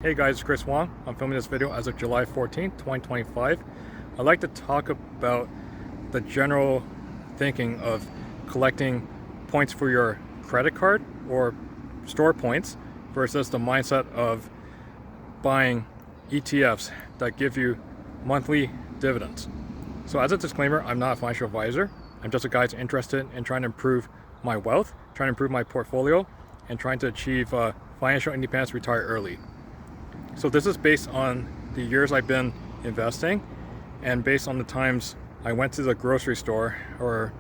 Hey guys, it's Chris Wong. I'm filming this video as of July 14th, 2025. I'd like to talk about the general thinking of collecting points for your credit card or store points versus the mindset of buying ETFs that give you monthly dividends. So as a disclaimer, I'm not a financial advisor. I'm just a guy who's interested in trying to improve my wealth, trying to improve my portfolio, and trying to achieve financial independence, retire early. So this is based on the years I've been investing and based on the times I went to the grocery store or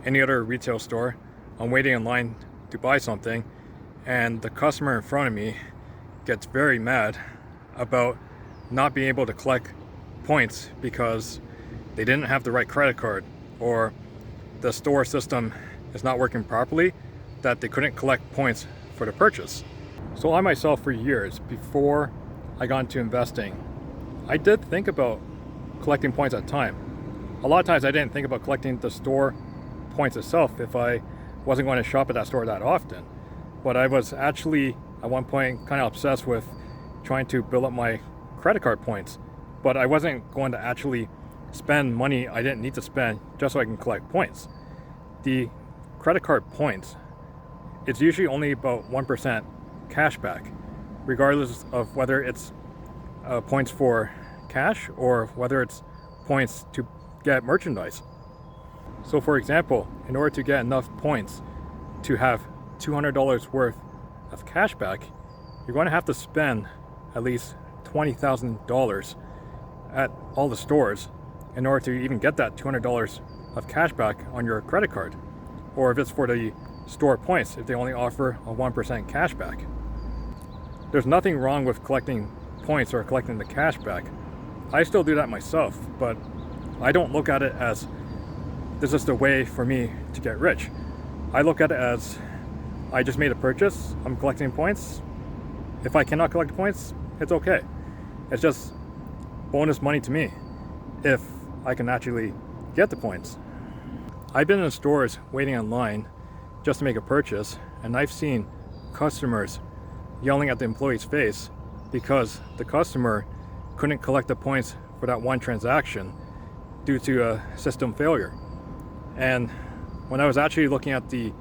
any other retail store. I'm waiting in line to buy something and the customer in front of me gets very mad about not being able to collect points because they didn't have the right credit card or the store system is not working properly, that they couldn't collect points for the purchase. So I myself, for years before I got into investing, I did think about collecting points at the time. A lot of times I didn't think about collecting the store points itself if I wasn't going to shop at that store that often. But I was actually at one point kind of obsessed with trying to build up my credit card points. But I wasn't going to actually spend money I didn't need to spend just so I can collect points. The credit card points, it's usually only about 1% cash back, regardless of whether it's points for cash or whether it's points to get merchandise. So for example, in order to get enough points to have $200 worth of cash back, you're going to have to spend at least $20,000 at all the stores in order to even get that $200 of cash back on your credit card. Or if it's for the store points, if they only offer a 1% cash back. There's nothing wrong with collecting points or collecting the cash back. I still do that myself, but I don't look at it as this is the way for me to get rich. I look at it as I just made a purchase, I'm collecting points. If I cannot collect points, it's okay. It's just bonus money to me if I can actually get the points. I've been in stores waiting in line just to make a purchase, and I've seen customers yelling at the employee's face because the customer couldn't collect the points for that one transaction due to a system failure. And when I was actually looking at the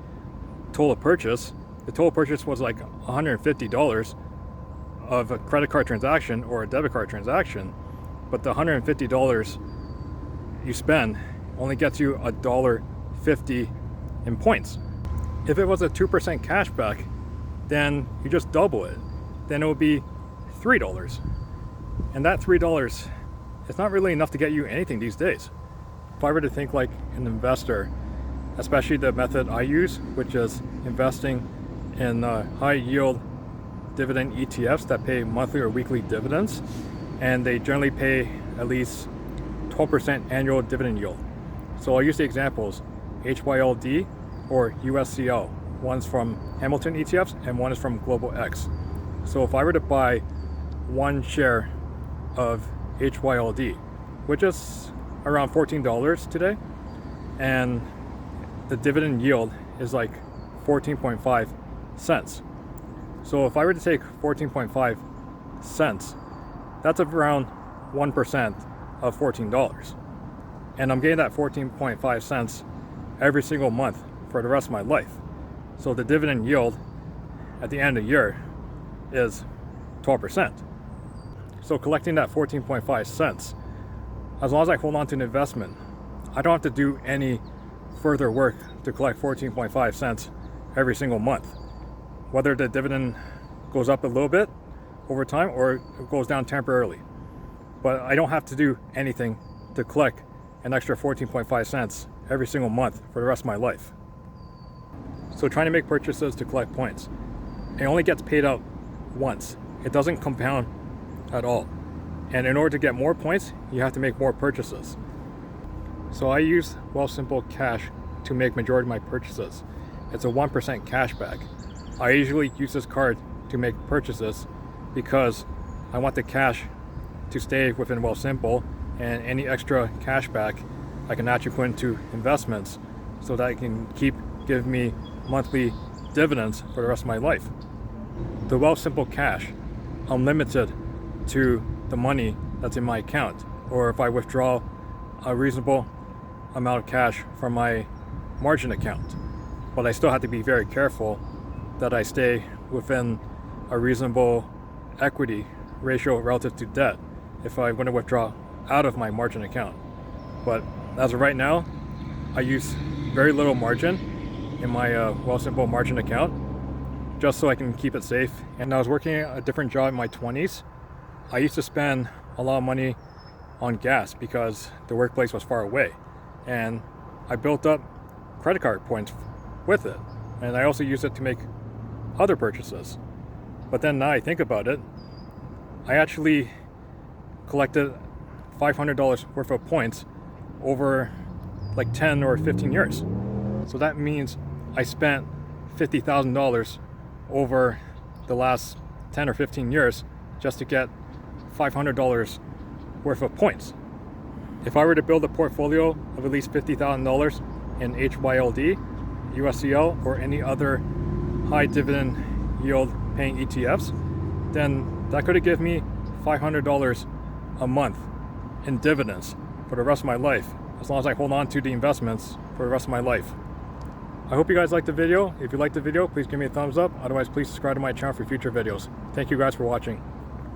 total purchase, the total purchase was like $150 of a credit card transaction or a debit card transaction, but the $150 you spend only gets you $1.50 in points. If it was a 2% cash back, then you just double it. Then it would be $3. And that $3, it's not really enough to get you anything these days. If I were to think like an investor, especially the method I use, which is investing in high yield dividend ETFs that pay monthly or weekly dividends, and they generally pay at least 12% annual dividend yield. So I'll use the examples HYLD or USCL. One's from Hamilton ETFs and one is from Global X. So if I were to buy one share of HYLD, which is around $14 today, and the dividend yield is like 14.5 cents. So if I were to take 14.5 cents, that's around 1% of $14. And I'm getting that 14.5 cents every single month for the rest of my life. So the dividend yield at the end of the year is 12%. So collecting that 14.5 cents, as long as I hold on to an investment, I don't have to do any further work to collect 14.5 cents every single month. Whether the dividend goes up a little bit over time or it goes down temporarily. But I don't have to do anything to collect an extra 14.5 cents every single month for the rest of my life. So trying to make purchases to collect points, it only gets paid out once. It doesn't compound at all. And in order to get more points, you have to make more purchases. So I use Wealthsimple Cash to make majority of my purchases. It's a 1% cash back. I usually use this card to make purchases because I want the cash to stay within Wealthsimple, and any extra cash back I can actually put into investments so that I can keep giving me monthly dividends for the rest of my life. The Wealthsimple Cash unlimited to the money that's in my account, or if I withdraw a reasonable amount of cash from my margin account. But I still have to be very careful that I stay within a reasonable equity ratio relative to debt if I'm going to withdraw out of my margin account. But as of right now, I use very little margin in my Wealthsimple margin account just so I can keep it safe. And I was working a different job in my 20s. I used to spend a lot of money on gas because the workplace was far away, and I built up credit card points with it, and I also used it to make other purchases. But then now I think about it, I actually collected $500 worth of points over like 10 or 15 years. So that means I spent $50,000 over the last 10 or 15 years just to get $500 worth of points. If I were to build a portfolio of at least $50,000 in HYLD, USCL, or any other high dividend yield paying ETFs, then that could have given me $500 a month in dividends for the rest of my life, as long as I hold on to the investments for the rest of my life. I hope you guys liked the video. If you liked the video, please give me a thumbs up. Otherwise, please subscribe to my channel for future videos. Thank you guys for watching.